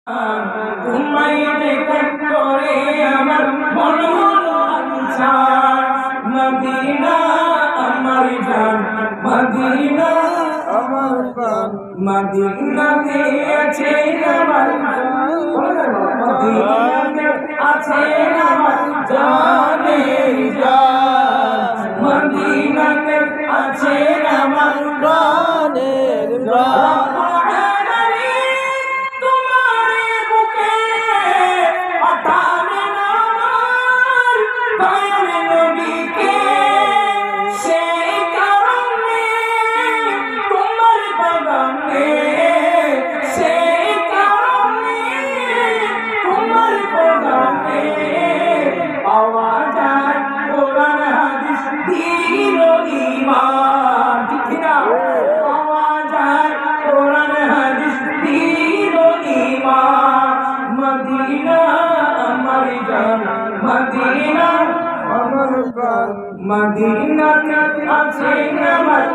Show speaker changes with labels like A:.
A: তোমায় দেখে করে আমার মন আনছান মদিনা আমার জান মদিনা আমার প্রাণ মদিনাতে আছে আমার মদিনাতে আছে আমার জানের জান মদিনাতে আছে আমার প্রাণের প্রাণ মদিনা আমার প্রাণ মদিনাতে আছে আমার